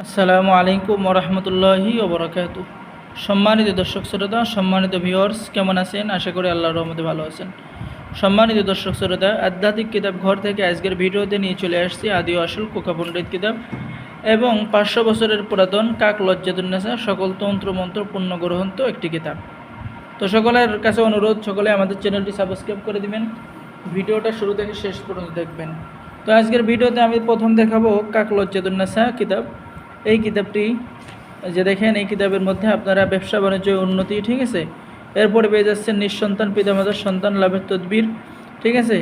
আসসালামু আলাইকুম ওরহমতুল্লাহি ওবরাকাতু। সম্মানিত দর্শক শ্রোতা, সম্মানিত ভিউয়ার্স, কেমন আছেন? আশা করি আল্লাহর রহমতে ভালো আছেন। সম্মানিত দর্শক শ্রোতা, আধ্যাত্মিক কিতাব ঘর থেকে আজকের ভিডিওতে নিয়ে চলে আসছি আদি ও আসল কোকা পণ্ডিত কিতাব এবং 500 বছরের পুরাতন কাক লজ্জাতুন্নেসা সকল তন্ত্র মন্ত্র পূর্ণ গ্রহন্ত একটি কিতাব। তো সকলের কাছে অনুরোধ, সকলে আমাদের চ্যানেলটি সাবস্ক্রাইব করে দিবেন, ভিডিওটা শুরু থেকে শেষ পর্যন্ত দেখবেন। তো আজকের ভিডিওতে আমি প্রথম দেখাবো কাক লজ্জাতুন্নেসা কিতাব। এই কিতাবটি যে দেখেন, এই কিতাবের মধ্যে আপনারা ব্যবসা বাণিজ্য উন্নতি, ঠিক আছে, এরপরে পেয়ে যাচ্ছেন নিঃসন্তান পিতামাতার সন্তান লাভের তদবির, ঠিক আছে,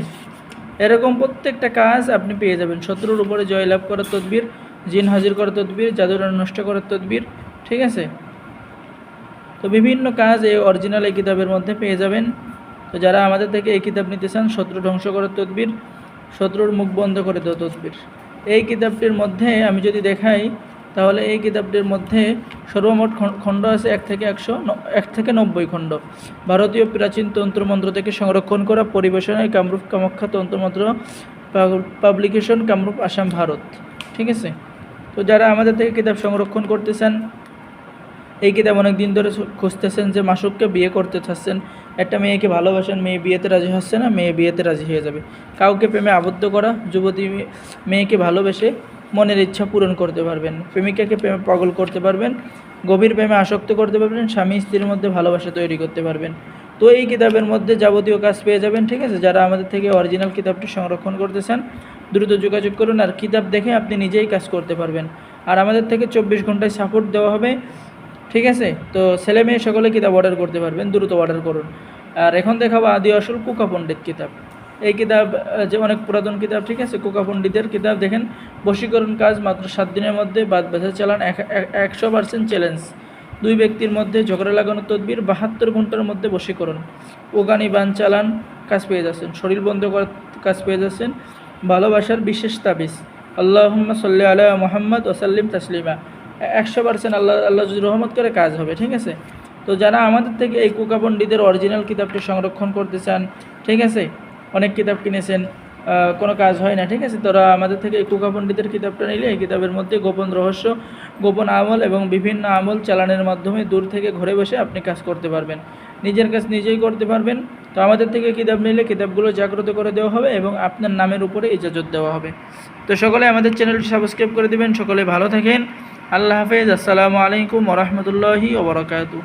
এরকম প্রত্যেকটা কাজ আপনি পেয়ে যাবেন। শত্রুর উপরে জয়লাভ করার তদবির, জিন হাজির করার তদবির, জাদুরান নষ্ট করার তদবির, ঠিক আছে। তো বিভিন্ন কাজ এই অরিজিনাল এই কিতাবের মধ্যে পেয়ে যাবেন। তো যারা আমাদের থেকে এই কিতাব নিতে চান, শত্রু ধ্বংস করার তদবির, শত্রুর মুখ বন্ধ করে দেওয়া তদবির, এই কিতাবটির মধ্যে আমি যদি দেখাই তাহলে এই কিতাবটির মধ্যে সর্বমোট খণ্ড আছে 1 থেকে 90 খণ্ড। ভারতীয় প্রাচীন তন্ত্রমন্ত্র থেকে সংরক্ষণ করা, পরিবেশনায় কামরূপ কামাখ্যা তন্ত্রমন্ত্র পাবলিকেশন, কামরূপ, আসাম, ভারত, ঠিক আছে। তো যারা আমাদের থেকে কিতাব সংরক্ষণ করতেছেন, এই কিতাব অনেক দিন ধরে খুঁজতেছেন যে মাসুককে বিয়ে করতে চাচ্ছেন, একটা মেয়েকে ভালোবাসেন, মেয়ে বিয়েতে রাজি হচ্ছে না, মেয়ে বিয়েতে রাজি হয়ে যাবে, কাউকে প্রেমে আবদ্ধ করা, যুবতী মেয়েকে ভালোবেসে মনের ইচ্ছা পূরণ করতে পারবেন, প্রেমিকাকে প্রেমে পাগল করতে পারবেন, গভীর প্রেমে আসক্ত করতে পারবেন, স্বামী স্ত্রীর মধ্যে ভালোবাসা তৈরি করতে পারবেন। তো এই কিতাবের মধ্যে যাবতীয় কাজ পেয়ে যাবেন, ঠিক আছে। যারা আমাদের থেকে অরিজিনাল কিতাবটি সংরক্ষণ করতেছেন, দ্রুত যোগাযোগ করুন, আর কিতাব দেখে আপনি নিজেই কাজ করতে পারবেন। আর আমাদের থেকে 24 ঘন্টায় সাপোর্ট দেওয়া হবে, ঠিক আছে। তো ছেলে মেয়ে সকলে কিতাব অর্ডার করতে পারবেন, দ্রুত অর্ডার করুন। আর এখন দেখাবো আদি আসল কোকা পণ্ডিত কিতাব। এই কিতাব যে অনেক পুরাতন কিতাব, ঠিক আছে, কোকা পণ্ডিতের কিতাব। দেখেন, বশীকরণ কাজ মাত্র 7 দিনের মধ্যে, বাদ বেচা চালান 100% চ্যালেঞ্জ, 2 ব্যক্তির মধ্যে ঝগড়া লাগানোর তদবির, 72 ঘন্টার মধ্যে বশীকরণ, ওগানি বান চালান কাজ পেয়ে যাচ্ছেন, শরীর বন্ধ করার কাজ পেয়ে যাচ্ছেন, ভালোবাসার বিশেষ তাবিজ, আল্লাহুম্মা সাল্লি আলা মুহাম্মদ ওয়াসাল্লিম তাসলিমা, 100% আল্লাহ যদি রহমত করে কাজ হবে, ঠিক আছে। তো যারা আমাদের থেকে এই কোকা পণ্ডিতের অরিজিনাল কিতাবটি সংরক্ষণ করতে চান, ঠিক আছে, অনেক কিতাব কিনেছেন, কোনো কাজ হয় না, ঠিক আছে, তারা আমাদের থেকে এই কোকা পণ্ডিতের কিতাবটা নিলে এই কিতাবের মধ্যে গোপন রহস্য, গোপন আমল এবং বিভিন্ন আমল চালানোর মাধ্যমে দূর থেকে ঘরে বসে আপনি কাজ করতে পারবেন, নিজের কাজ নিজেই করতে পারবেন। তো আমাদের থেকে কিতাব নিলে কিতাবগুলো জাগ্রত করে দেওয়া হবে এবং আপনার নামের উপরে ইজাজত দেওয়া হবে। তো সকলে আমাদের চ্যানেলটি সাবস্ক্রাইব করে দেবেন। সকলে ভালো থাকেন। আল্লাহ হাফেজ। আসসালামু আলাইকুম ওরহমতুল্লাহি ওবরাকাতুহু।